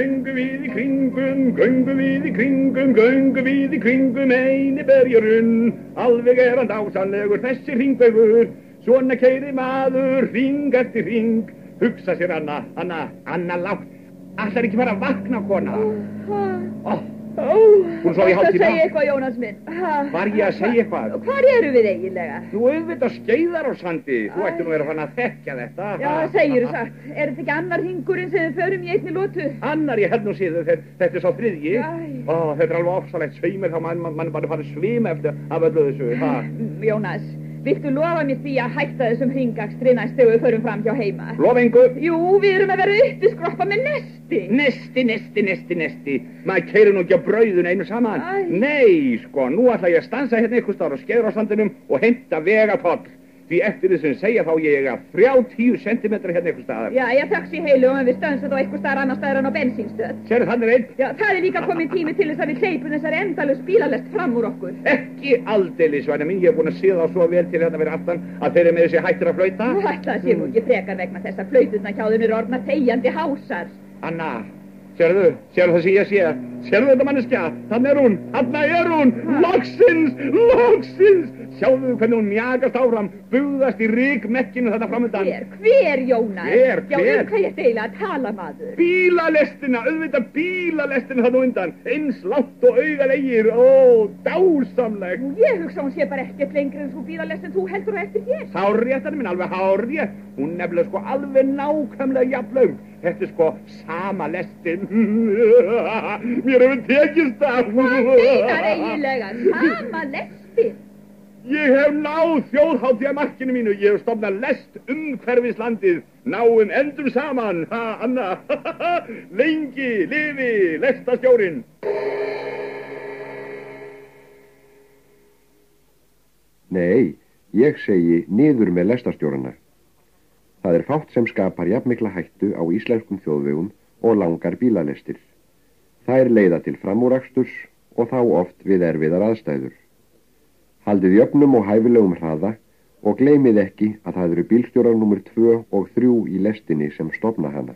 göngum við í kringum, göngum við í kringum, göngum við í kringum eini berjurinn. Alveg hann dásamlegur þessi hringvegur, svona keyrir maður hring eftir hring. Hugsa sér Anna lágt. Ætlar ekki fara að vakna, kona? Hún svo í hálftíma. Það segja eitthvað, Jónas minn. Var ég að segja eitthvað? Hvar eru við eiginlega? Nú auðvitað Skeiðar á Sandi. Þú ættir nú verið að fann að þekka þetta. Já, segirðu satt. Er þetta ekki annar hringurinn sem við förum í einni lotu? Annar, ég held nú síðu, þetta er svo þriðji. Þetta er alveg ofsalegt sveimir, þá mann bara farið svima eftir af öllu þessu. Jónas, viltu lofa mér því að hætta þessum hringakstri næst þegar við förum fram hjá heima? Lofa engu? Jú, við erum að vera uppi skroppa með nesti. Nesti. Maður keyrir nú ekki á brauðinu einu saman. Nei, sko, nú ætla ég að stansa hérna einhvers staðar á Skeiðarársandinum og heimta vegapoll. Því eftir þessum segja þá ég að 30 cm hérna einhvers staðar. Já, ég taks í heilu og við stönsum þá einhvers staðar annar staðar en á bensínstöð. Sérðu þannig einn? Já, það er líka komin tími til þess að við hleypum þessari endalaus bílalest fram úr okkur. Ekki aldeilis, væna mín, ég hef búin að séð á svo vel til hérna fyrir aftan að þeir eru með þessi hættir að flauta. Nú ætla að sé nú ekki frekar vegna þess að flauturna hjá þeim eru orðnar þegjandi hásar. Anna, sérðu það sem ég sé? Sérðu þetta manneskja? Þarna er hún, loksins! Sjáðu hvernig hún mjagast áfram, bugðast í rykmekkinu þarna framöndan. Hver, Jónas? Hver? Já, hvað ég eiginlega að tala, maður? Bílalestina, auðvitað bílalestina þarna undan, eins látt og augalegir, dásamlegt. Ég hugsa hún sé bara ekkert lengri en svo bílalestin þú heldur á eftir þér. Hárrétt, minn, alveg hárrétt. Hún nefnilega sko alveg nákvæmlega jafnlaung. Þetta er sko sama lestin. Mér hefur tekist það. Hvað meinar eiginlega? Sama lestin? Ég hef náð þjóðhátíðamarkinu mínu. Ég hef stofnað lest umhverfislandið. Náum endum saman. Anna. Lengi lifi lestastjórinn. Nei, ég segi niður með lestastjórana. Það er fátt sem skapar jafnmikla hættu á íslenskum þjóðvegum og langar bílalestir. Þær leiða til framúraksturs og þá oft við erfiðar aðstæður. Haldið jöfnum og hæfilegum hraða og gleymið ekki að það eru bílstjórar númer 2 og 3 í lestinni sem stofna hana.